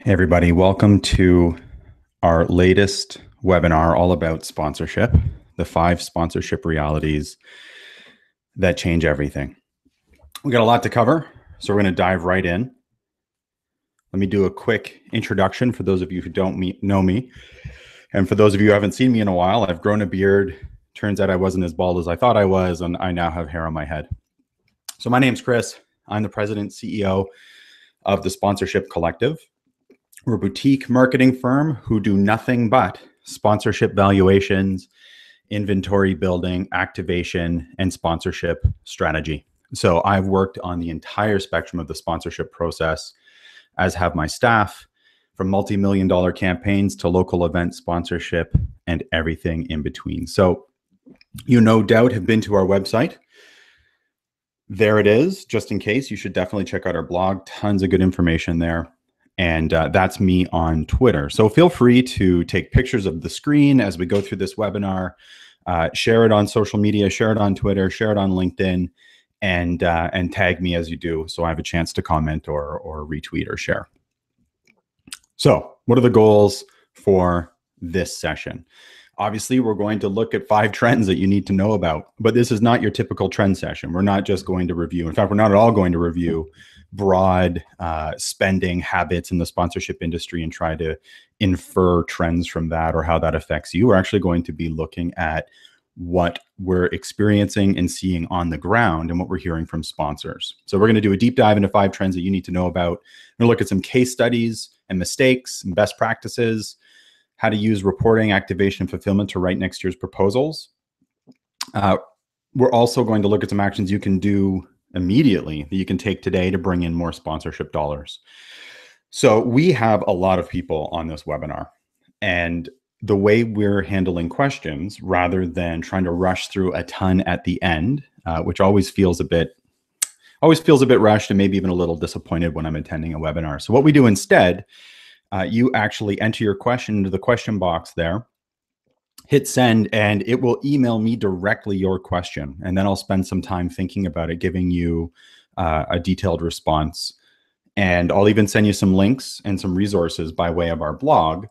Hey everybody, welcome to our latest webinar all about sponsorship, the 5 sponsorship realities that change everything. We got a lot to cover, so we're going to dive right in. Let me do a quick introduction for those of you who don't know me. And for those of you who haven't seen me in a while, I've grown a beard. Turns out I wasn't as bald as I thought I was, and I now have hair on my head. So my name's Chris. I'm the president CEO of the Sponsorship Collective. We're a boutique marketing firm who do nothing but sponsorship valuations, inventory building, activation, and sponsorship strategy. So I've worked on the entire spectrum of the sponsorship process, as have my staff, from multi-million-dollar campaigns to local event sponsorship and everything in between. So you no doubt have been to our website. There it is. Just in case, you should definitely check out our blog. Tons of good information there. And that's me on Twitter. So feel free to take pictures of the screen as we go through this webinar, share it on social media, share it on Twitter, share it on LinkedIn, and tag me as you do so I have a chance to comment or retweet or share. So what are the goals for this session? Obviously, we're going to look at 5 trends that you need to know about, but this is not your typical trend session. We're not just going to review. In fact, we're not at all going to review broad spending habits in the sponsorship industry and try to infer trends from that or how that affects you. We're actually going to be looking at what we're experiencing and seeing on the ground and what we're hearing from sponsors. So we're going to do a deep dive into 5 trends that you need to know about. We're going to look at some case studies and mistakes and best practices, how to use reporting, activation, and fulfillment to write next year's proposals. We're also going to look at some actions you can do immediately that you can take today to bring in more sponsorship dollars. So we have a lot of people on this webinar, and the way we're handling questions, rather than trying to rush through a ton at the end, which always feels a bit rushed and maybe even a little disappointed when I'm attending a webinar. So what we do instead, you actually enter your question into the question box there, hit send, and it will email me directly your question. And then I'll spend some time thinking about it, giving you a detailed response. And I'll even send you some links and some resources by way of our blog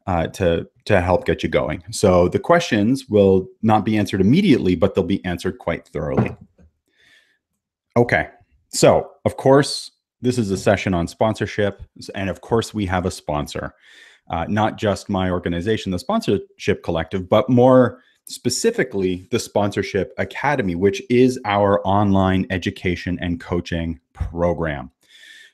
to help get you going. So the questions will not be answered immediately, but they'll be answered quite thoroughly. Okay, so of course, this is a session on sponsorship. And of course, we have a sponsor. Not just my organization, the Sponsorship Collective, but more specifically, the Sponsorship Academy, which is our online education and coaching program.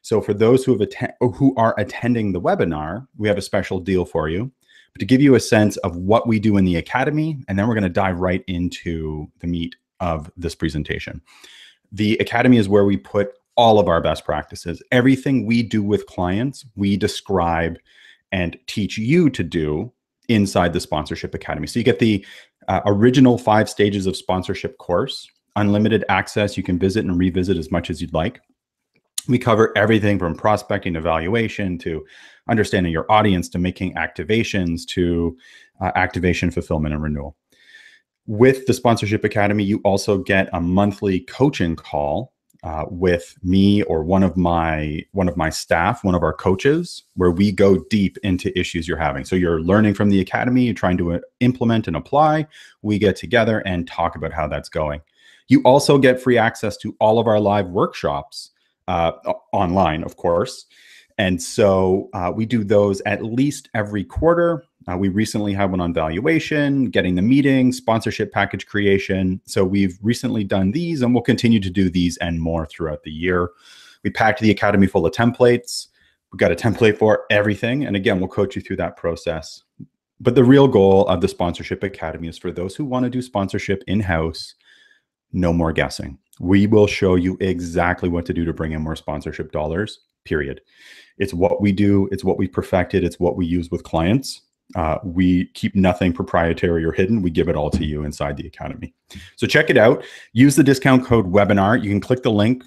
So for those who are attending the webinar, we have a special deal for you. But to give you a sense of what we do in the Academy, and then we're going to dive right into the meat of this presentation. The Academy is where we put all of our best practices. Everything we do with clients, we describe and teach you to do inside the Sponsorship Academy. So you get the original 5 stages of sponsorship course, unlimited access. You can visit and revisit as much as you'd like. We cover everything from prospecting to valuation to understanding your audience to making activations to activation, fulfillment, and renewal. With the Sponsorship Academy, you also get a monthly coaching call with me or one of my staff, one of our coaches, where we go deep into issues you're having. So you're learning from the Academy, you're trying to implement and apply. We get together and talk about how that's going. You also get free access to all of our live workshops online, of course. And so we do those at least every quarter. We recently had one on valuation, getting the meeting, sponsorship package creation. So we've recently done these, and we'll continue to do these and more throughout the year. We packed the Academy full of templates. We've got a template for everything. And again, we'll coach you through that process. But the real goal of the Sponsorship Academy is for those who want to do sponsorship in-house, no more guessing. We will show you exactly what to do to bring in more sponsorship dollars, period. It's what we do. It's what we perfected. It's what we use with clients. We keep nothing proprietary or hidden. We give it all to you inside the Academy. So check it out. Use the discount code webinar. You can click the link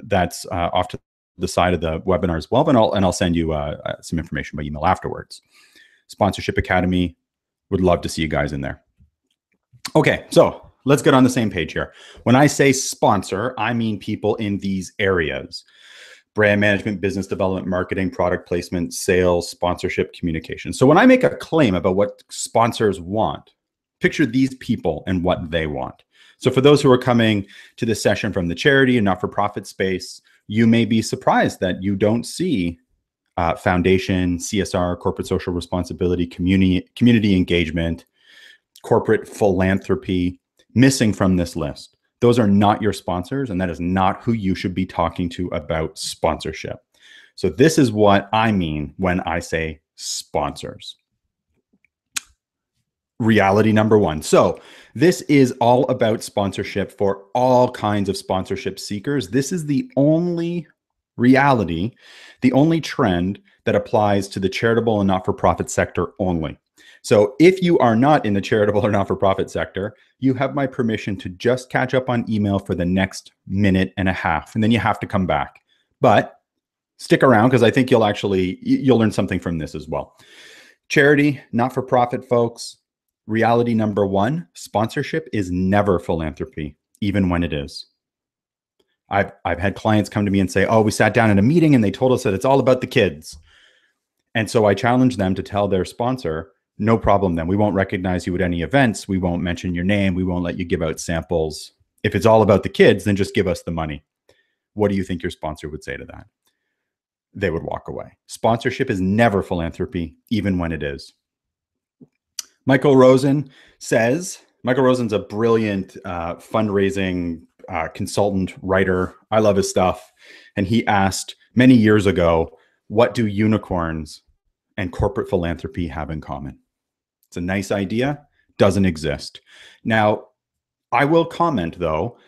that's off to the side of the webinar as well, and I'll send you some information by email afterwards. Sponsorship Academy, would love to see you guys in there. Okay, so let's get on the same page here. When I say sponsor, I mean people in these areas. brand management, business development, marketing, product placement, sales, sponsorship, communication. So when I make a claim about what sponsors want, picture these people and what they want. So for those who are coming to this session from the charity and not-for-profit space, you may be surprised that you don't see foundation, CSR, corporate social responsibility, community engagement, corporate philanthropy missing from this list. Those are not your sponsors, and that is not who you should be talking to about sponsorship. So this is what I mean when I say sponsors. Reality number one. So this is all about sponsorship for all kinds of sponsorship seekers. This is the only reality, the only trend that applies to the charitable and not-for-profit sector only. So if you are not in the charitable or not-for-profit sector, you have my permission to just catch up on email for the next minute and a half, and then you have to come back. But stick around, because I think you'll learn something from this as well. Charity, not-for-profit folks, reality number one, sponsorship is never philanthropy, even when it is. I've had clients come to me and say, oh, we sat down in a meeting and they told us that it's all about the kids. And so I challenge them to tell their sponsor, no problem then. We won't recognize you at any events. We won't mention your name. We won't let you give out samples. If it's all about the kids, then just give us the money. What do you think your sponsor would say to that? They would walk away. Sponsorship is never philanthropy, even when it is. Michael Rosen's a brilliant fundraising consultant, writer. I love his stuff. And he asked many years ago, what do unicorns and corporate philanthropy have in common? It's a nice idea, doesn't exist. Now, I will comment though,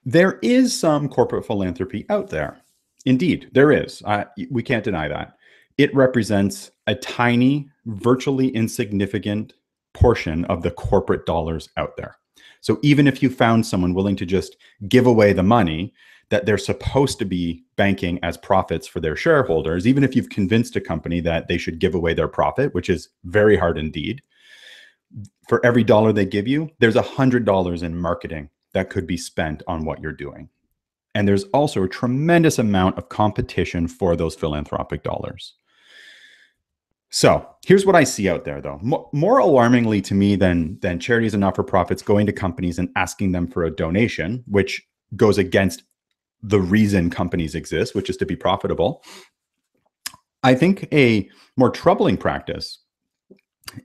there is some corporate philanthropy out there. Indeed, there is. We can't deny that. It represents a tiny, virtually insignificant portion of the corporate dollars out there. So even if you found someone willing to just give away the money that they're supposed to be banking as profits for their shareholders, even if you've convinced a company that they should give away their profit, which is very hard indeed, for every dollar they give you, there's $100 in marketing that could be spent on what you're doing. And there's also a tremendous amount of competition for those philanthropic dollars. So here's what I see out there, though. More alarmingly to me than charities and not-for-profits going to companies and asking them for a donation, which goes against the reason companies exist, which is to be profitable. I think a more troubling practice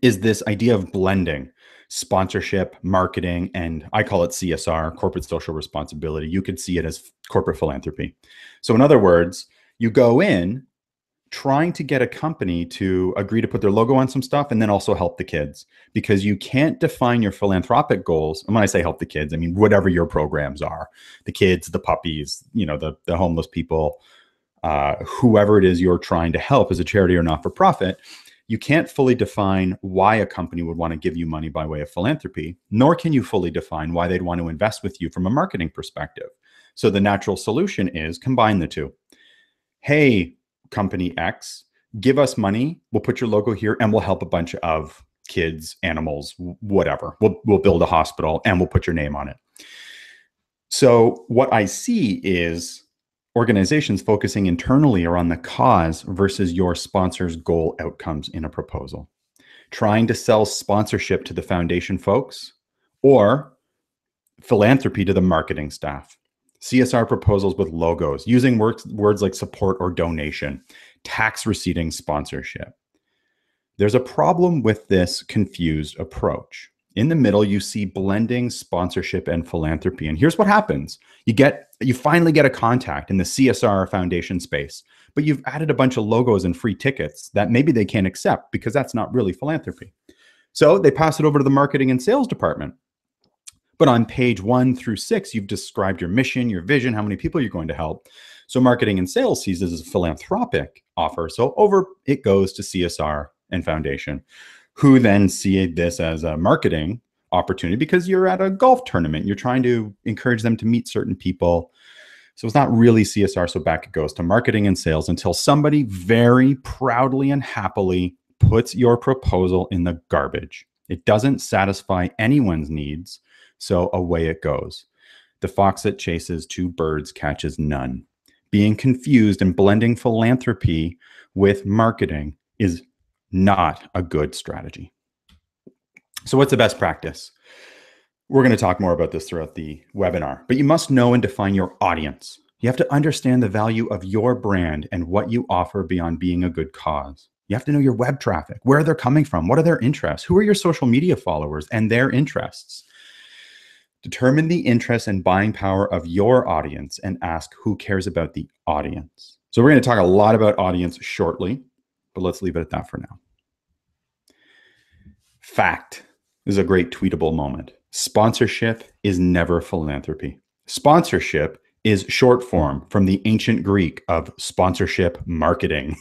is this idea of blending sponsorship, marketing, and I call it CSR, corporate social responsibility. You could see it as corporate philanthropy. So in other words, you go in trying to get a company to agree to put their logo on some stuff and then also help the kids, because you can't define your philanthropic goals. And when I say help the kids, I mean whatever your programs are, the kids, the puppies, the homeless people, whoever it is you're trying to help as a charity or not-for-profit. You can't fully define why a company would want to give you money by way of philanthropy, nor can you fully define why they'd want to invest with you from a marketing perspective. So the natural solution is combine the two. Hey, company X, give us money, we'll put your logo here, and we'll help a bunch of kids, animals, whatever. We'll build a hospital and we'll put your name on it. So what I see is organizations focusing internally around the cause versus your sponsor's goal outcomes in a proposal. Trying to sell sponsorship to the foundation folks or philanthropy to the marketing staff. CSR proposals with logos, using words like support or donation, tax receipting sponsorship. There's a problem with this confused approach. In the middle, you see blending sponsorship and philanthropy. And here's what happens. You finally get a contact in the CSR foundation space, but you've added a bunch of logos and free tickets that maybe they can't accept because that's not really philanthropy. So they pass it over to the marketing and sales department. But on page 1 through 6, you've described your mission, your vision, how many people you're going to help. So marketing and sales sees this as a philanthropic offer. So over it goes to CSR and foundation, who then see this as a marketing opportunity because you're at a golf tournament. You're trying to encourage them to meet certain people. So it's not really CSR. So back it goes to marketing and sales until somebody very proudly and happily puts your proposal in the garbage. It doesn't satisfy anyone's needs. So away it goes. The fox that chases two birds catches none. being confused and blending philanthropy with marketing is not a good strategy. So what's the best practice? We're going to talk more about this throughout the webinar, but you must know and define your audience. You have to understand the value of your brand and what you offer beyond being a good cause. You have to know your web traffic, where they're coming from, what are their interests, who are your social media followers and their interests. Determine the interests and buying power of your audience and ask who cares about the audience. So we're going to talk a lot about audience shortly, but let's leave it at that for now. Fact. This is a great tweetable moment. Sponsorship is never philanthropy. Sponsorship is short form from the ancient Greek of sponsorship marketing.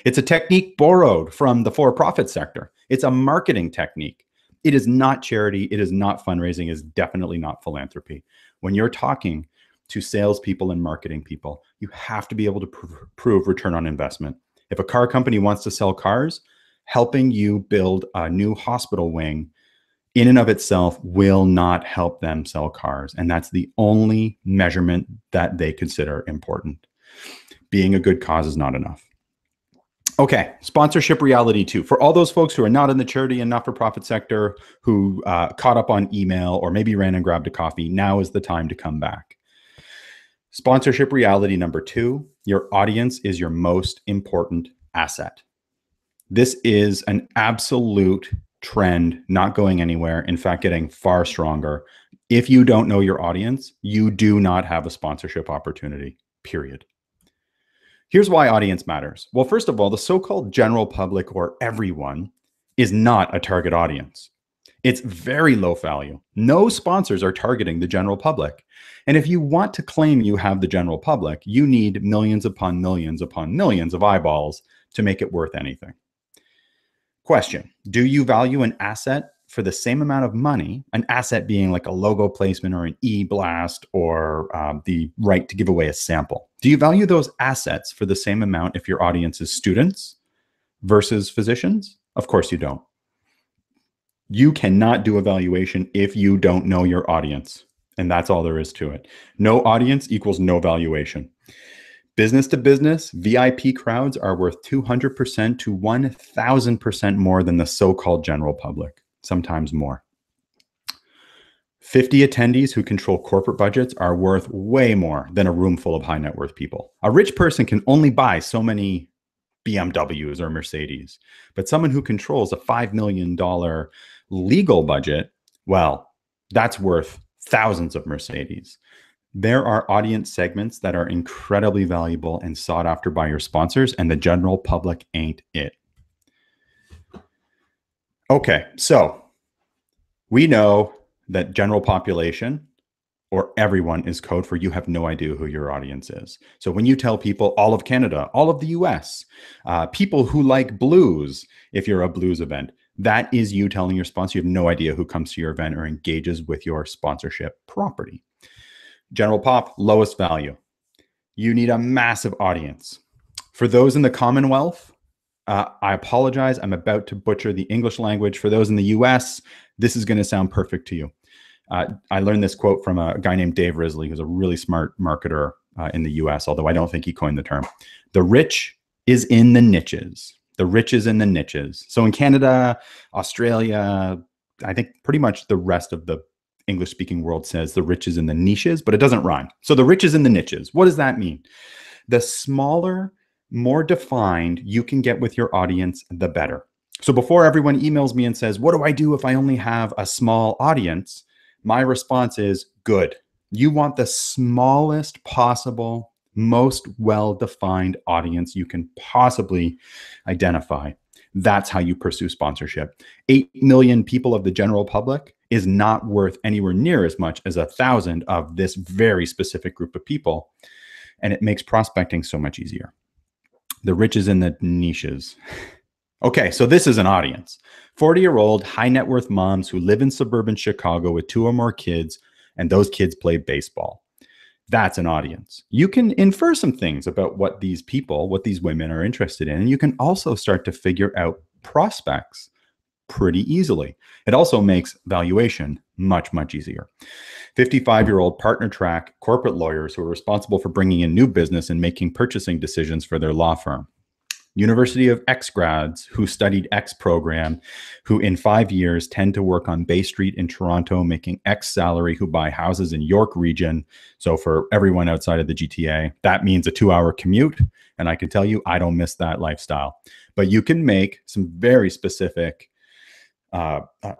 It's a technique borrowed from the for-profit sector. It's a marketing technique. It is not charity. It is not fundraising. It is definitely not philanthropy. When you're talking to salespeople and marketing people, you have to be able to prove return on investment. If a car company wants to sell cars, helping you build a new hospital wing in and of itself will not help them sell cars. And that's the only measurement that they consider important. Being a good cause is not enough. Okay, sponsorship reality 2. For all those folks who are not in the charity and not-for-profit sector, who caught up on email or maybe ran and grabbed a coffee, now is the time to come back. Sponsorship reality number 2, your audience is your most important asset. This is an absolute trend, not going anywhere. In fact, getting far stronger. If you don't know your audience, you do not have a sponsorship opportunity, period. Here's why audience matters. Well, first of all, the so-called general public or everyone is not a target audience. It's very low value. No sponsors are targeting the general public. And if you want to claim you have the general public, you need millions upon millions upon millions of eyeballs to make it worth anything. Question, do you value an asset for the same amount of money, an asset being like a logo placement or an e-blast or the right to give away a sample? Do you value those assets for the same amount if your audience is students versus physicians? Of course you don't. You cannot do a valuation if you don't know your audience. And that's all there is to it. No audience equals no valuation. Business to business, VIP crowds are worth 200% to 1,000% more than the so-called general public, sometimes more. 50 attendees who control corporate budgets are worth way more than a room full of high net worth people. A rich person can only buy so many BMWs or Mercedes, but someone who controls a $5 million legal budget, well, that's worth thousands of Mercedes. There are audience segments that are incredibly valuable and sought after by your sponsors, and the general public ain't it. Okay, so we know that general population or everyone is code for you have no idea who your audience is. So when you tell people all of Canada, all of the US, people who like blues, if you're a blues event, that is you telling your sponsor you have no idea who comes to your event or engages with your sponsorship property. General pop, lowest value. You need a massive audience. For those in the Commonwealth, I apologize. I'm about to butcher the English language. For those in the US, this is going to sound perfect to you. I learned this quote from a guy named Dave Risley, who's a really smart marketer in the US, although I don't think he coined the term. The rich is in the niches. The rich is in the niches. So in Canada, Australia, I think pretty much the rest of the English-speaking world says the rich is in the niches, but it doesn't rhyme. So the rich is in the niches. What does that mean? The smaller, more defined you can get with your audience, the better. So before everyone emails me and says, what do I do if I only have a small audience? My response is good. You want the smallest possible, most well-defined audience you can possibly identify. That's how you pursue sponsorship. 8 million people of the general public is not worth anywhere near as much as 1,000 of this very specific group of people. And it makes prospecting so much easier. The rich is in the niches. Okay, so this is an audience. 40-year-old high net worth moms who live in suburban Chicago with 2 or more kids, and those kids play baseball. That's an audience. You can infer some things about what these people, what these women are interested in, and you can also start to figure out prospects pretty easily. It also makes valuation Much, much easier. 55-year-old partner track corporate lawyers who are responsible for bringing in new business and making purchasing decisions for their law firm. University of X grads who studied X program, who in 5 years tend to work on Bay Street in Toronto, making X salary, who buy houses in York region. So for everyone outside of the GTA, that means a 2-hour commute. And I can tell you, I don't miss that lifestyle. But you can make some very specific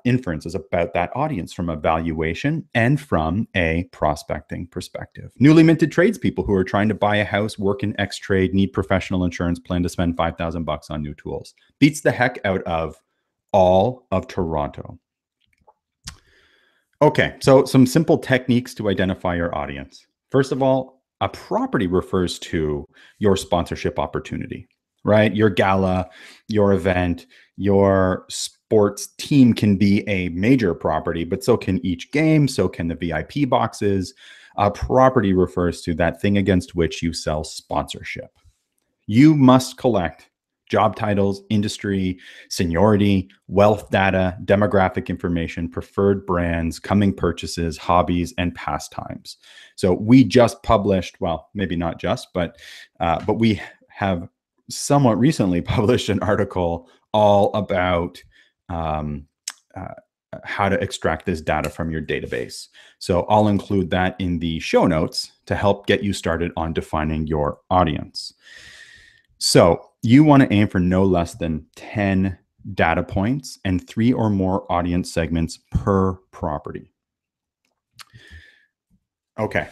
inferences about that audience from a valuation and from a prospecting perspective. Newly minted tradespeople who are trying to buy a house, work in X trade, need professional insurance, plan to spend $5,000 on new tools. Beats the heck out of all of Toronto. Okay, so some simple techniques to identify your audience. First of all, a property refers to your sponsorship opportunity, right? Your gala, your event, your sports team can be a major property, but so can each game, so can the VIP boxes. A property refers to that thing against which you sell sponsorship. You must collect job titles, industry, seniority, wealth data, demographic information, preferred brands, coming purchases, hobbies, and pastimes. So we just published, well, maybe not just, but we have somewhat recently published an article all about how to extract this data from your database. So I'll include that in the show notes to help get you started on defining your audience. So you want to aim for no less than 10 data points and 3 or more audience segments per property. Okay.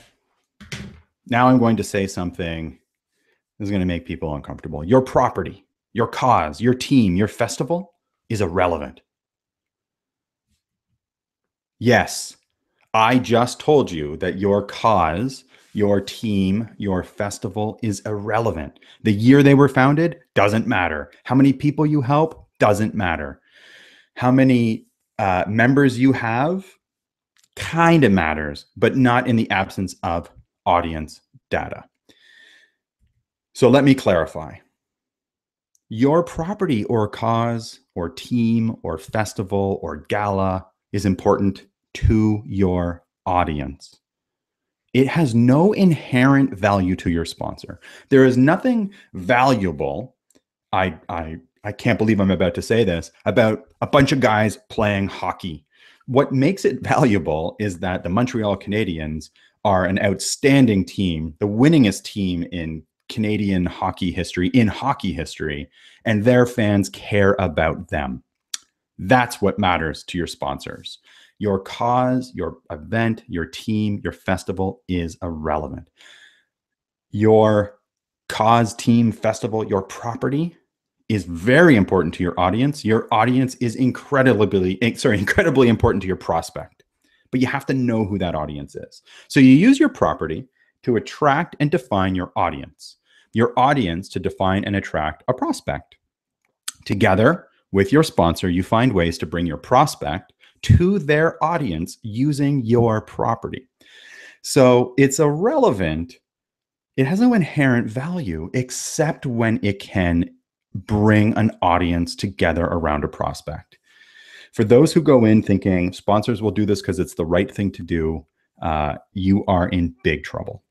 Now I'm going to say something that's going to make people uncomfortable. Your property, your cause, your team, your festival is irrelevant. Yes, I just told you that your cause, your team, your festival is irrelevant. The year they were founded doesn't matter. How many people you help doesn't matter. How many members you have kind of matters, but not in the absence of audience data. So let me clarify. Your property or cause or team or festival or gala is important to your audience. It has no inherent value to your sponsor. There is nothing valuable. I can't believe I'm about to say this about a bunch of guys playing hockey. What makes it valuable is that the Montreal Canadiens are an outstanding team, the winningest team in Canadian hockey history, and their fans care about them. That's what matters to your sponsors. Your cause, your event, your team, your festival is irrelevant. Your cause, team, festival, your property is very important to your audience. Your audience is incredibly important to your prospect. But you have to know who that audience is. So you use your property to attract and define your audience to define and attract a prospect. Together with your sponsor, you find ways to bring your prospect to their audience using your property. So it's irrelevant. It has no inherent value except when it can bring an audience together around a prospect. For those who go in thinking sponsors will do this because it's the right thing to do, you are in big trouble.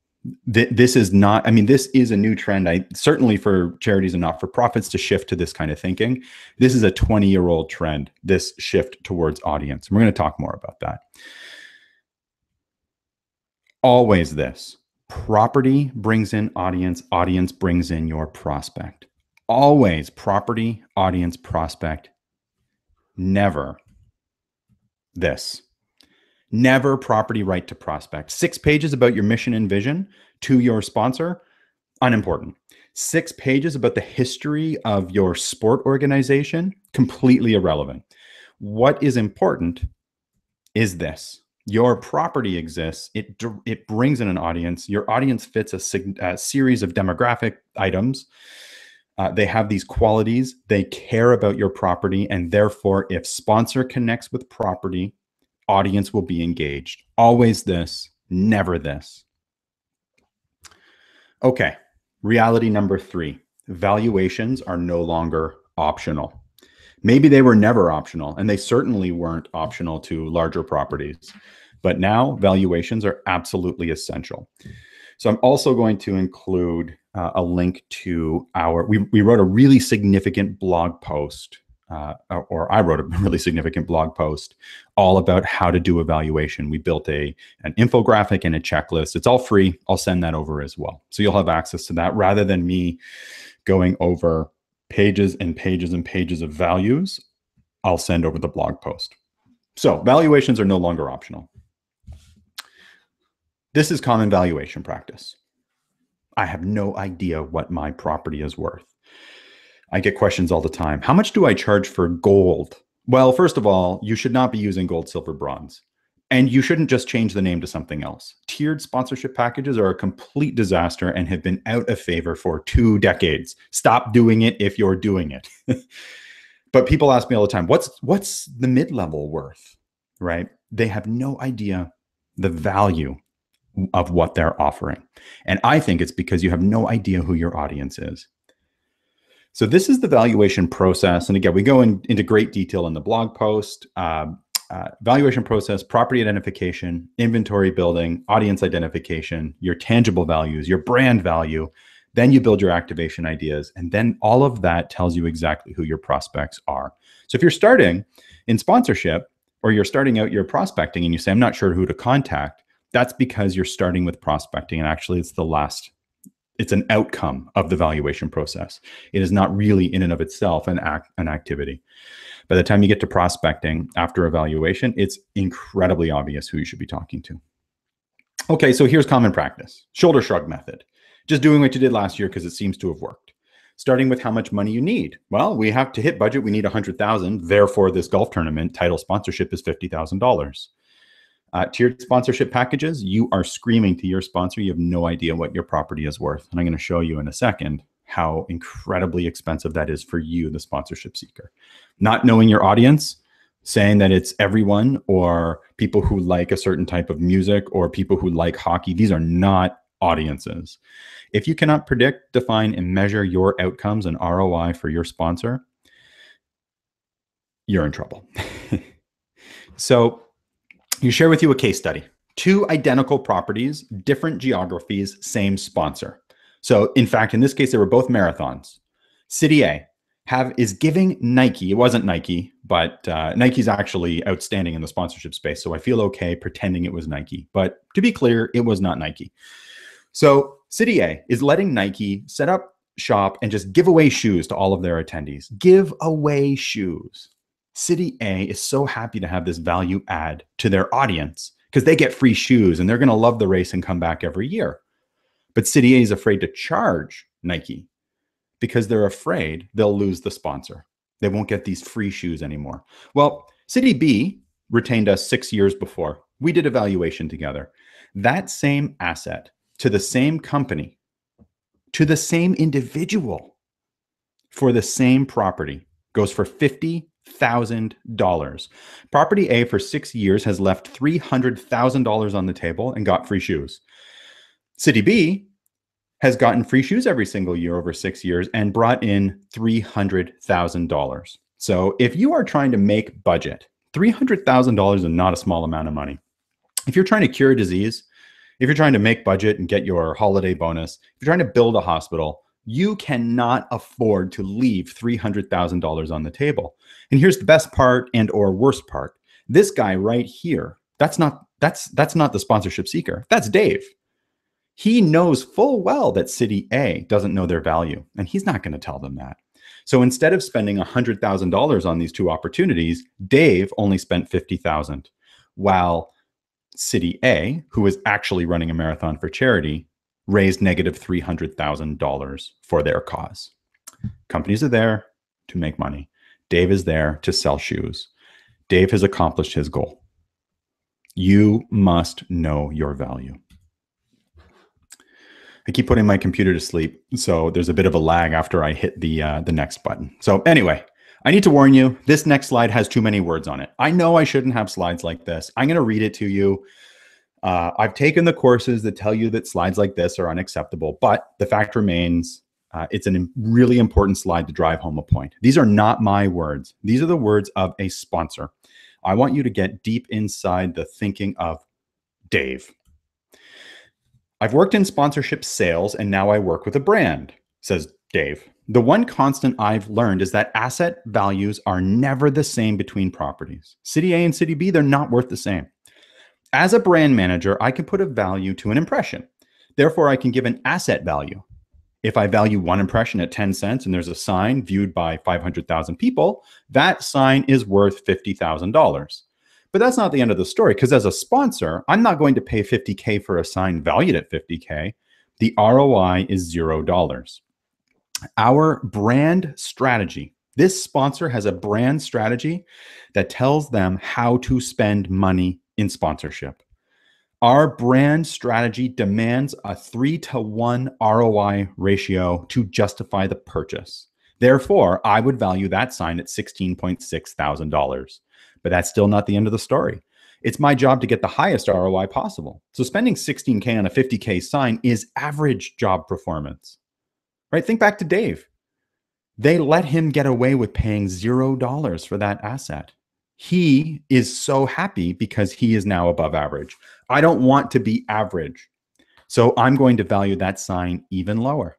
This is not, this is a new trend. Certainly for charities and not-for-profits to shift to this kind of thinking. This is a 20-year-old trend, this shift towards audience. And we're going to talk more about that. Always this. Property brings in audience, audience brings in your prospect. Always property, audience, prospect. Never this. Never property right to prospect. 6 pages about your mission and vision to your sponsor, unimportant. 6 pages about the history of your sport organization, completely irrelevant. What is important is this. Your property exists. It brings in an audience. Your audience fits a series of demographic items. They have these qualities. They care about your property. And therefore, if sponsor connects with property, audience will be engaged. Always this, never this. Okay, reality number 3. Valuations are no longer optional. Maybe they were never optional, and they certainly weren't optional to larger properties. But now valuations are absolutely essential. So I'm also going to include a link to we wrote a really significant blog post, or I wrote a really significant blog post all about how to do a valuation. We built an infographic and a checklist. It's all free. I'll send that over as well. So you'll have access to that rather than me going over pages and pages and pages of values. I'll send over the blog post. So valuations are no longer optional. This is common valuation practice. I have no idea what my property is worth. I get questions all the time. How much do I charge for gold? Well, first of all, you should not be using gold, silver, bronze. And you shouldn't just change the name to something else. Tiered sponsorship packages are a complete disaster and have been out of favor for 2 decades. Stop doing it if you're doing it. But people ask me all the time, what's the mid-level worth, right? They have no idea the value of what they're offering. And I think it's because you have no idea who your audience is. So this is the valuation process. And again, we go into great detail in the blog post. Valuation process, property identification, inventory building, audience identification, your tangible values, your brand value. Then you build your activation ideas. And then all of that tells you exactly who your prospects are. So if you're starting in sponsorship or you're starting out your prospecting and you say, I'm not sure who to contact, that's because you're starting with prospecting. And actually it's an outcome of the valuation process. It is not really in and of itself an activity. By the time you get to prospecting after evaluation, it's incredibly obvious who you should be talking to. Okay, so here's common practice. Shoulder shrug method. Just doing what you did last year because it seems to have worked. Starting with how much money you need. Well, we have to hit budget. We need 100,000. Therefore, this golf tournament title sponsorship is $50,000. Tiered sponsorship packages, you are screaming to your sponsor. You have no idea what your property is worth. And I'm going to show you in a second how incredibly expensive that is for you, the sponsorship seeker. Not knowing your audience, saying that it's everyone or people who like a certain type of music or people who like hockey. These are not audiences. If you cannot predict, define, and measure your outcomes and ROI for your sponsor, you're in trouble. So you share with you a case study. 2 identical properties, different geographies, same sponsor. So in fact, in this case, they were both marathons. City A is giving Nike, it wasn't Nike, but Nike's actually outstanding in the sponsorship space. So I feel okay pretending it was Nike. But to be clear, it was not Nike. So City A is letting Nike set up shop and just give away shoes to all of their attendees. Give away shoes. City A is so happy to have this value add to their audience because they get free shoes and they're going to love the race and come back every year. But City A is afraid to charge Nike because they're afraid they'll lose the sponsor. They won't get these free shoes anymore. Well, City B retained us 6 years before. We did a valuation together. That same asset to the same company, to the same individual for the same property goes for $50,000. Property A for 6 years has left $300,000 on the table and got free shoes. City B has gotten free shoes every single year over 6 years and brought in $300,000. So if you are trying to make budget, $300,000 is not a small amount of money. If you're trying to cure a disease, if you're trying to make budget and get your holiday bonus, if you're trying to build a hospital, you cannot afford to leave $300,000 on the table. And here's the best part and or worst part. This guy right here, that's not the sponsorship seeker. That's Dave. He knows full well that City A doesn't know their value, and he's not going to tell them that. So instead of spending $100,000 on these 2 opportunities, Dave only spent $50,000, while City A, who is actually running a marathon for charity, raised negative $300,000 for their cause. Companies are there to make money. Dave is there to sell shoes. Dave has accomplished his goal. You must know your value. I keep putting my computer to sleep, so there's a bit of a lag after I hit the next button. So anyway, I need to warn you, this next slide has too many words on it. I know I shouldn't have slides like this. I'm going to read it to you. I've taken the courses that tell you that slides like this are unacceptable, but the fact remains, It's a really important slide to drive home a point. These are not my words. These are the words of a sponsor. I want you to get deep inside the thinking of Dave. I've worked in sponsorship sales and now I work with a brand, says Dave. The one constant I've learned is that asset values are never the same between properties. City A and City B, they're not worth the same. As a brand manager, I can put a value to an impression. Therefore, I can give an asset value. If I value one impression at 10 cents and there's a sign viewed by 500,000 people, that sign is worth $50,000. But that's not the end of the story, because as a sponsor, I'm not going to pay $50K for a sign valued at $50K. The ROI is $0. Our brand strategy, this sponsor has a brand strategy that tells them how to spend money in sponsorship. Our brand strategy demands a 3-to-1 ROI ratio to justify the purchase. Therefore, I would value that sign at $16.6 thousand. But that's still not the end of the story. It's my job to get the highest ROI possible. So spending $16K on a $50K sign is average job performance, right? Think back to Dave. They let him get away with paying $0 for that asset. He is so happy because he is now above average. I don't want to be average. So I'm going to value that sign even lower.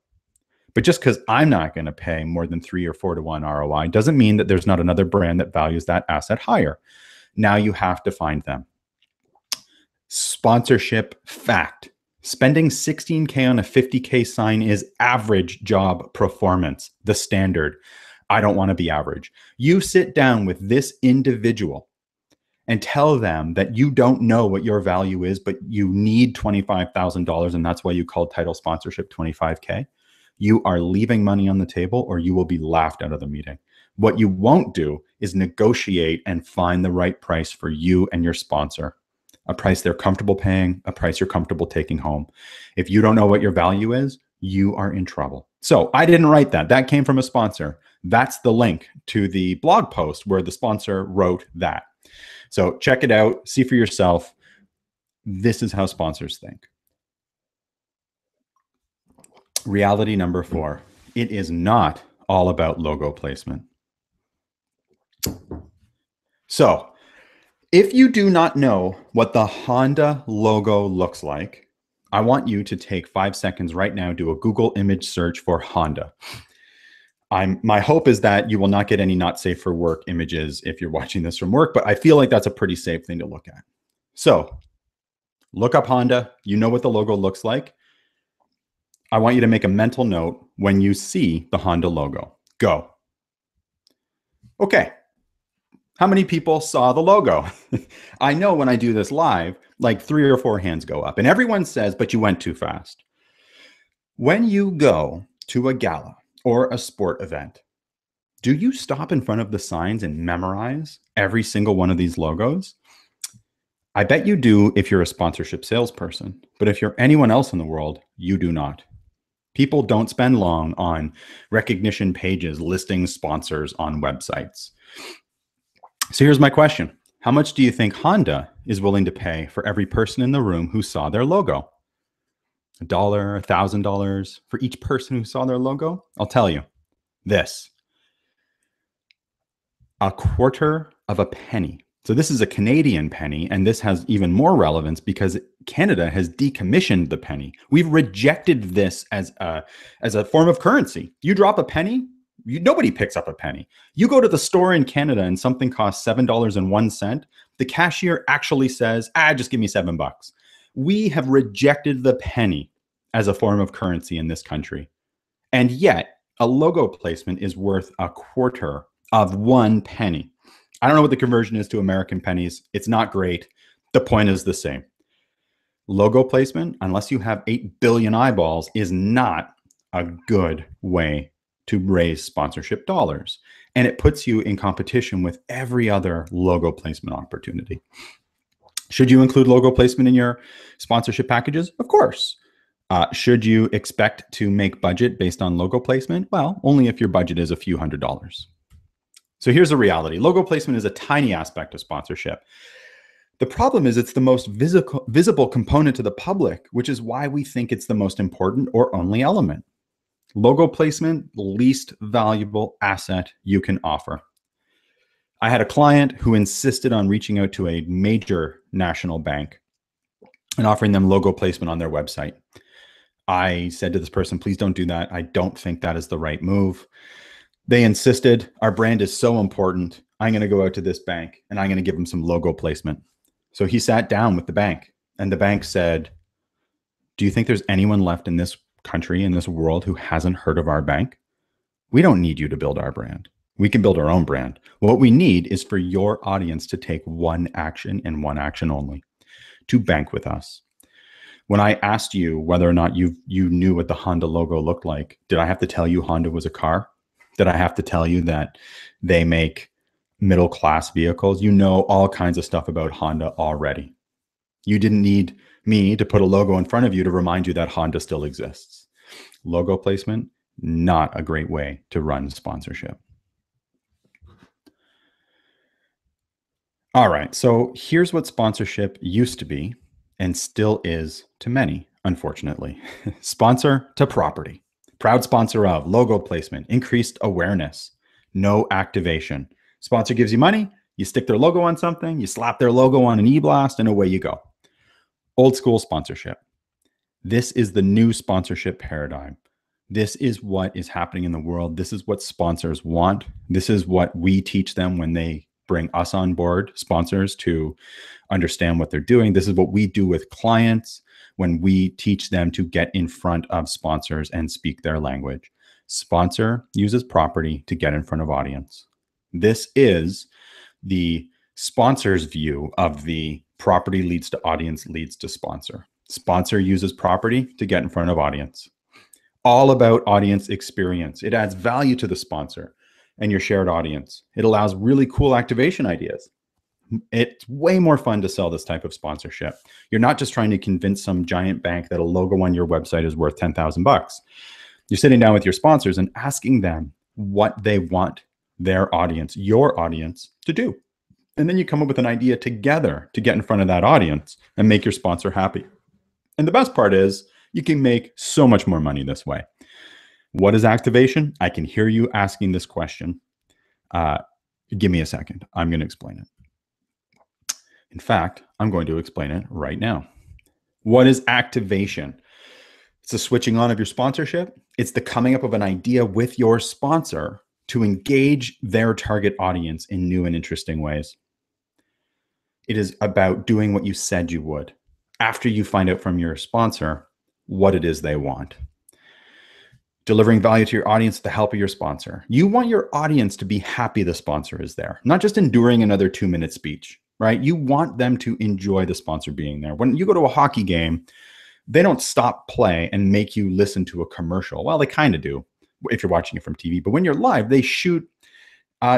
But just because I'm not going to pay more than 3 or 4-to-1 ROI doesn't mean that there's not another brand that values that asset higher. Now you have to find them. Sponsorship fact. Spending $16K on a $50K sign is average job performance, the standard. I don't want to be average. You sit down with this individual and tell them that you don't know what your value is, but you need $25,000, and that's why you called title sponsorship 25K. You are leaving money on the table, or you will be laughed out of the meeting. What you won't do is negotiate and find the right price for you and your sponsor, a price they're comfortable paying, a price you're comfortable taking home. If you don't know what your value is, you are in trouble. So I didn't write that. That came from a sponsor. That's the link to the blog post where the sponsor wrote that. So check it out. See for yourself. This is how sponsors think. Reality number 4, it is not all about logo placement. So if you do not know what the Honda logo looks like, I want you to take 5 seconds right now, do a Google image search for Honda. My hope is that you will not get any not safe for work images if you're watching this from work, but I feel like that's a pretty safe thing to look at. So look up Honda. You know what the logo looks like. I want you to make a mental note when you see the Honda logo. Go. Okay. How many people saw the logo? I know when I do this live, like 3 or 4 hands go up, and everyone says, but you went too fast. When you go to a gala or a sport event, do you stop in front of the signs and memorize every single one of these logos? I bet you do if you're a sponsorship salesperson, but if you're anyone else in the world, you do not. People don't spend long on recognition pages listing sponsors on websites. So here's my question. How much do you think Honda is willing to pay for every person in the room who saw their logo? $1, $1,000 for each person who saw their logo? I'll tell you this. $0.25 of a penny. So this is a Canadian penny, and this has even more relevance because Canada has decommissioned the penny. We've rejected this as a form of currency. You drop a penny, nobody picks up a penny. You go to the store in Canada and something costs $7.01. The cashier actually says, just give me $7. We have rejected the penny as a form of currency in this country. And yet a logo placement is worth $0.25 of 1 penny. I don't know what the conversion is to American pennies. It's not great. The point is the same. Logo placement, unless you have 8 billion eyeballs, is not a good way to raise sponsorship dollars. And it puts you in competition with every other logo placement opportunity. Should you include logo placement in your sponsorship packages? Of course. Should you expect to make budget based on logo placement? Well, only if your budget is a few $100s. So here's the reality. Logo placement is a tiny aspect of sponsorship. The problem is it's the most visible component to the public, which is why we think it's the most important or only element. Logo placement, least valuable asset you can offer. I had a client who insisted on reaching out to a major national bank and offering them logo placement on their website. I said to this person, please don't do that. I don't think that is the right move. They insisted, our brand is so important. I'm going to go out to this bank and I'm going to give them some logo placement. So he sat down with the bank and the bank said, do you think there's anyone left in this country, in this world, who hasn't heard of our bank? We don't need you to build our brand. We can build our own brand. What we need is for your audience to take one action and one action only, to bank with us. When I asked you whether or not you knew what the Honda logo looked like, did I have to tell you Honda was a car? Did I have to tell you that they make middle-class vehicles? You know all kinds of stuff about Honda already. You didn't need me to put a logo in front of you to remind you that Honda still exists. Logo placement, not a great way to run sponsorship. All right, so here's what sponsorship used to be and still is to many, unfortunately. Sponsor to property. Proud sponsor of, logo placement, increased awareness, no activation. Sponsor gives you money, you stick their logo on something, you slap their logo on an e-blast, and away you go. Old school sponsorship. This is the new sponsorship paradigm. This is what is happening in the world. This is what sponsors want. This is what we teach them when they bring us on board, sponsors, to understand what they're doing. This is what we do with clients when we teach them to get in front of sponsors and speak their language. Sponsor uses property to get in front of audience. This is the sponsor's view of the property leads to audience leads to sponsor. Sponsor uses property to get in front of audience. All about audience experience. It adds value to the sponsor and your shared audience. It allows really cool activation ideas. It's way more fun to sell this type of sponsorship. You're not just trying to convince some giant bank that a logo on your website is worth 10,000 bucks. You're sitting down with your sponsors and asking them what they want their audience, your audience, to do. And then you come up with an idea together to get in front of that audience and make your sponsor happy. And the best part is you can make so much more money this way. What is activation? I can hear you asking this question. Give me a second. I'm going to explain it. In fact, I'm going to explain it right now. What is activation? It's the switching on of your sponsorship. It's the coming up of an idea with your sponsor to engage their target audience in new and interesting ways. It is about doing what you said you would after you find out from your sponsor what it is they want. Delivering value to your audience with the help of your sponsor. You want your audience to be happy the sponsor is there, not just enduring another 2-minute speech, right? You want them to enjoy the sponsor being there. When you go to a hockey game, they don't stop play and make you listen to a commercial. Well, they kind of do if you're watching it from TV, but when you're live, they shoot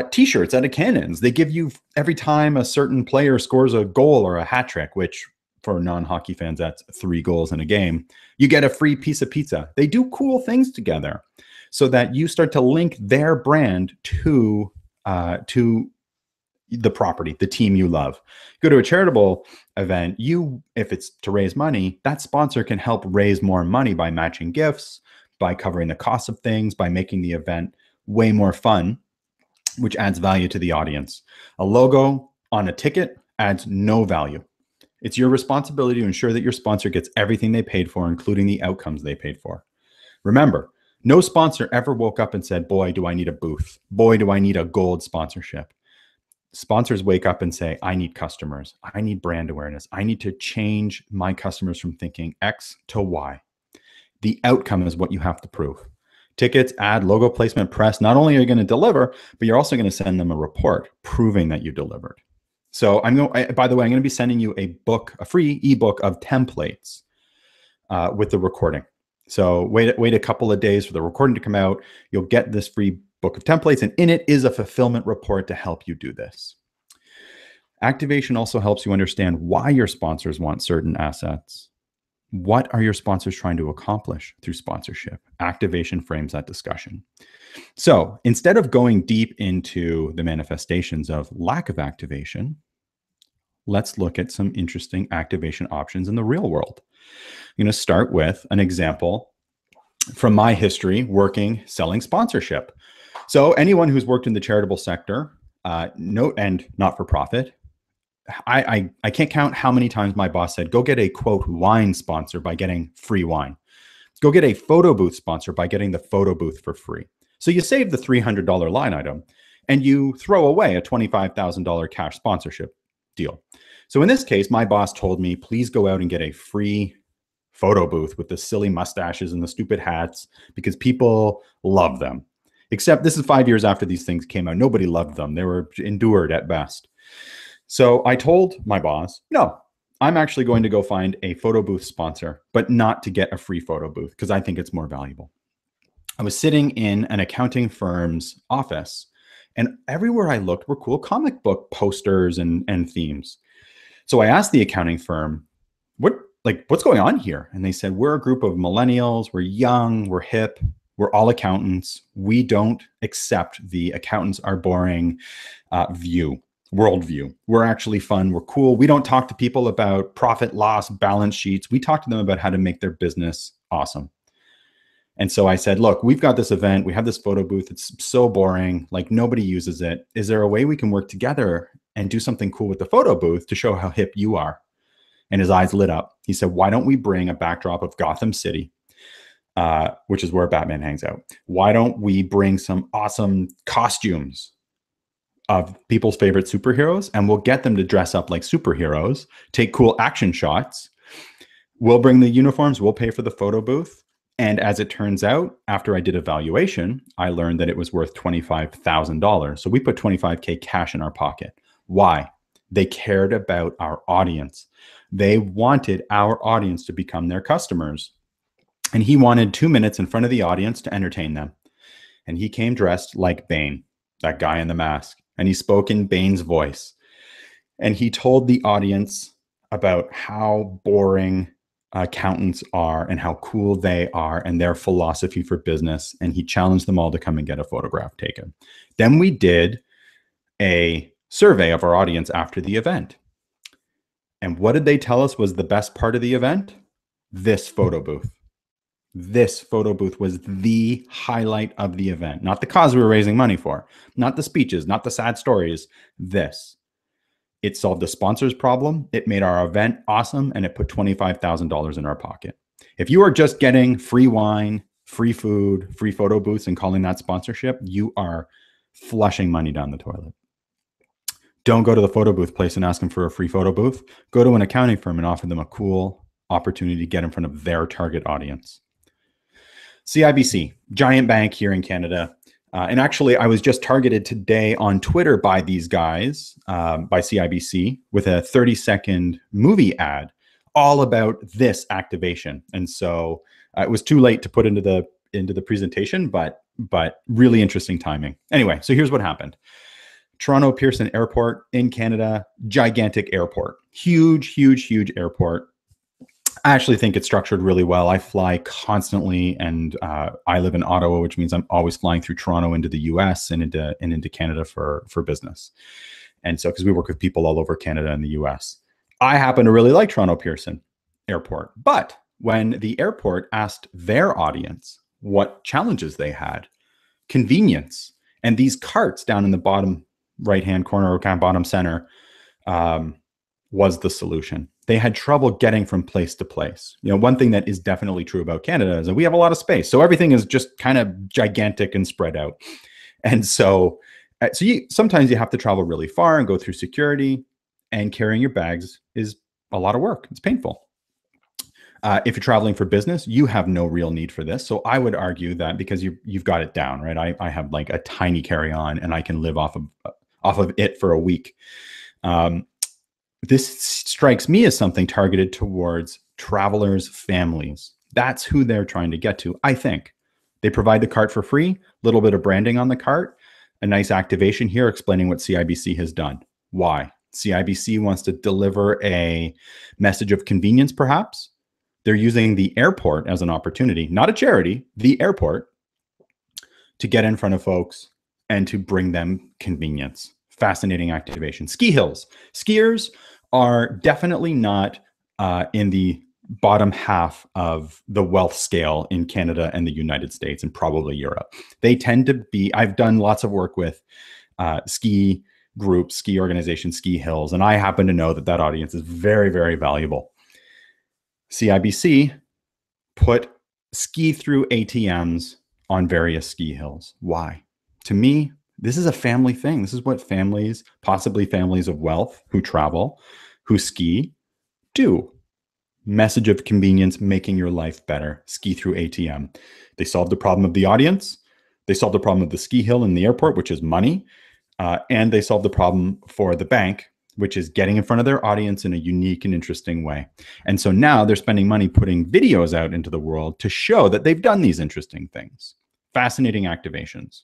t-shirts out of cannons. They give you, every time a certain player scores a goal or a hat trick, which for non-hockey fans, that's 3 goals in a game, you get a free piece of pizza. They do cool things together so that you start to link their brand to the property, the team you love. Go to a charitable event, if it's to raise money, that sponsor can help raise more money by matching gifts, by covering the cost of things, by making the event way more fun, which adds value to the audience. A logo on a ticket adds no value. It's your responsibility to ensure that your sponsor gets everything they paid for, including the outcomes they paid for. Remember, no sponsor ever woke up and said, boy, do I need a booth. Boy, do I need a gold sponsorship. Sponsors wake up and say, I need customers. I need brand awareness. I need to change my customers from thinking X to Y. The outcome is what you have to prove. Tickets, ad, logo placement, press. Not only are you going to deliver, but you're also going to send them a report proving that you delivered. So by the way, I'm going to be sending you a free ebook of templates with the recording. So wait a couple of days for the recording to come out. You'll get this free book of templates, and in it is a fulfillment report to help you do this. Activation also helps you understand why your sponsors want certain assets. What are your sponsors trying to accomplish through sponsorship? Activation frames that discussion. So instead of going deep into the manifestations of lack of activation, let's look at some interesting activation options in the real world. I'm going to start with an example from my history working, selling sponsorship. So anyone who's worked in the charitable sector, and not for profit, I can't count how many times my boss said, go get a quote wine sponsor by getting free wine. Go get a photo booth sponsor by getting the photo booth for free. So you save the $300 line item and you throw away a $25,000 cash sponsorship deal. So in this case, my boss told me, please go out and get a free photo booth with the silly mustaches and the stupid hats because people love them. Except this is 5 years after these things came out. Nobody loved them. They were endured at best. So I told my boss, no, I'm actually going to go find a photo booth sponsor, but not to get a free photo booth because I think it's more valuable. I was sitting in an accounting firm's office, and everywhere I looked were cool comic book posters and themes. So I asked the accounting firm, what's going on here? And they said, we're a group of millennials, we're young, we're hip, we're all accountants. We don't accept the accountants are boring worldview. We're actually fun. We're cool. We don't talk to people about profit, loss, balance sheets. We talk to them about how to make their business awesome. And so I said, look, we've got this event. We have this photo booth. It's so boring. Like nobody uses it. Is there a way we can work together and do something cool with the photo booth to show how hip you are? And his eyes lit up. He said, why don't we bring a backdrop of Gotham City, which is where Batman hangs out? Why don't we bring some awesome costumes of people's favorite superheroes, and we'll get them to dress up like superheroes, take cool action shots. We'll bring the uniforms, we'll pay for the photo booth. And as it turns out, after I did a valuation, I learned that it was worth $25,000. So we put $25K cash in our pocket. Why? They cared about our audience. They wanted our audience to become their customers. And he wanted 2 minutes in front of the audience to entertain them. And he came dressed like Bane, that guy in the mask. And he spoke in Bane's voice. And he told the audience about how boring accountants are and how cool they are and their philosophy for business. And he challenged them all to come and get a photograph taken. Then we did a survey of our audience after the event. And what did they tell us was the best part of the event? This photo booth. This photo booth was the highlight of the event, not the cause we were raising money for, not the speeches, not the sad stories. This. It solved the sponsor's problem. It made our event awesome, and it put $25,000 in our pocket. If you are just getting free wine, free food, free photo booths and calling that sponsorship, you are flushing money down the toilet. Don't go to the photo booth place and ask them for a free photo booth. Go to an accounting firm and offer them a cool opportunity to get in front of their target audience. CIBC, giant bank here in Canada. And actually, I was just targeted today on Twitter by these guys, by CIBC, with a 30-second movie ad all about this activation. And so it was too late to put into the presentation, but really interesting timing. Anyway, so here's what happened. Toronto Pearson Airport in Canada, gigantic airport, huge, huge, huge airport. I actually think it's structured really well. I fly constantly, and I live in Ottawa, which means I'm always flying through Toronto into the US and into Canada for business. And so, because we work with people all over Canada and the US, I happen to really like Toronto Pearson Airport. But when the airport asked their audience what challenges they had, convenience, and these carts down in the bottom right-hand corner or kind of bottom center was the solution. They had trouble getting from place to place. You know, one thing that is definitely true about Canada is that we have a lot of space. So everything is just kind of gigantic and spread out. And so sometimes you have to travel really far and go through security, and carrying your bags is a lot of work. It's painful. If you're traveling for business, you have no real need for this. So I would argue that because you've got it down, right? I have like a tiny carry-on and I can live off of it for a week. This strikes me as something targeted towards travelers' families. That's who they're trying to get to, I think. They provide the cart for free, a little bit of branding on the cart, a nice activation here explaining what CIBC has done. Why? CIBC wants to deliver a message of convenience, perhaps. They're using the airport as an opportunity, not a charity, the airport, to get in front of folks and to bring them convenience. Fascinating activation. Ski hills. Skiers are definitely not in the bottom half of the wealth scale in Canada and the United States and probably Europe. They tend to be, I've done lots of work with ski groups, ski organizations, ski hills, and I happen to know that that audience is very, very valuable. CIBC put ski through ATMs on various ski hills. Why? To me, this is a family thing. This is what families, possibly families of wealth who travel, who ski, do. Message of convenience, making your life better. Ski through ATM. They solved the problem of the audience. They solved the problem of the ski hill in the airport, which is money. And they solved the problem for the bank, which is getting in front of their audience in a unique and interesting way. And so now they're spending money putting videos out into the world to show that they've done these interesting things. Fascinating activations.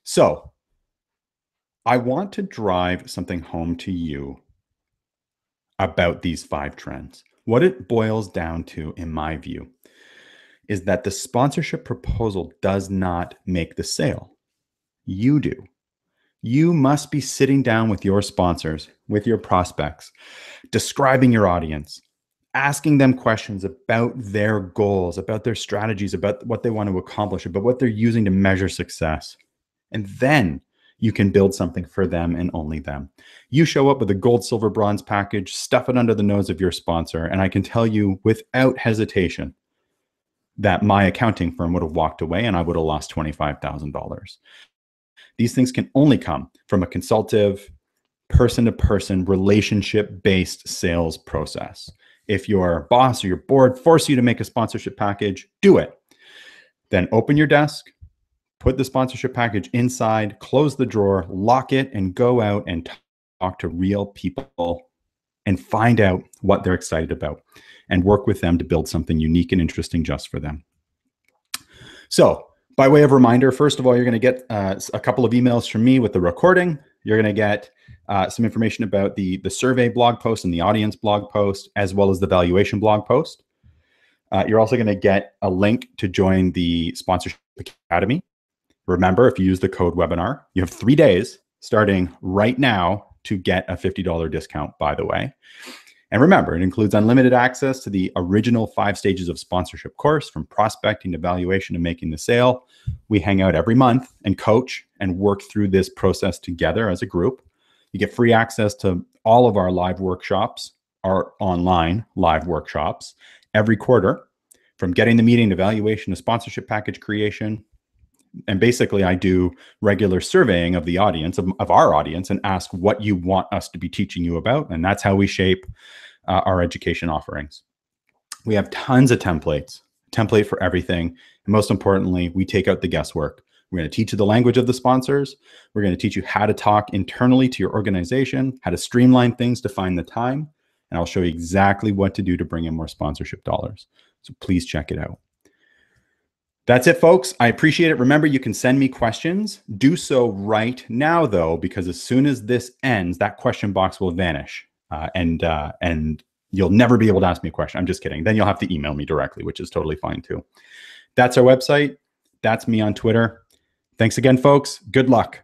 So I want to drive something home to you about these 5 trends. What it boils down to, in my view, is that the sponsorship proposal does not make the sale. You do. You must be sitting down with your sponsors, with your prospects, describing your audience, asking them questions about their goals, about their strategies, about what they want to accomplish, about what they're using to measure success. And then you can build something for them and only them. You show up with a gold, silver, bronze package, stuff it under the nose of your sponsor, and I can tell you without hesitation that my accounting firm would have walked away and I would have lost $25,000. These things can only come from a consultative, person-to-person, relationship-based sales process. If your boss or your board force you to make a sponsorship package, do it. Then open your desk, put the sponsorship package inside, close the drawer, lock it, and go out and talk to real people and find out what they're excited about and work with them to build something unique and interesting just for them. So, by way of reminder, first of all, you're going to get a couple of emails from me with the recording. You're going to get some information about the survey blog post and the audience blog post, as well as the valuation blog post. You're also going to get a link to join the Sponsorship Academy. Remember, if you use the code webinar, you have 3 days starting right now to get a $50 discount, by the way. And remember, it includes unlimited access to the original 5 stages of sponsorship course, from prospecting to valuation to making the sale. We hang out every month and coach and work through this process together as a group. You get free access to all of our live workshops, our online live workshops, every quarter, from getting the meeting to valuation to sponsorship package creation. And basically, I do regular surveying of the audience, of our audience, and ask what you want us to be teaching you about. And that's how we shape our education offerings. We have tons of template for everything. And most importantly, we take out the guesswork. We're going to teach you the language of the sponsors. We're going to teach you how to talk internally to your organization, how to streamline things to find the time. And I'll show you exactly what to do to bring in more sponsorship dollars. So please check it out. That's it, folks. I appreciate it. Remember, you can send me questions. Do so right now, though, because as soon as this ends, that question box will vanish. And you'll never be able to ask me a question. I'm just kidding. Then you'll have to email me directly, which is totally fine, too. That's our website. That's me on Twitter. Thanks again, folks. Good luck.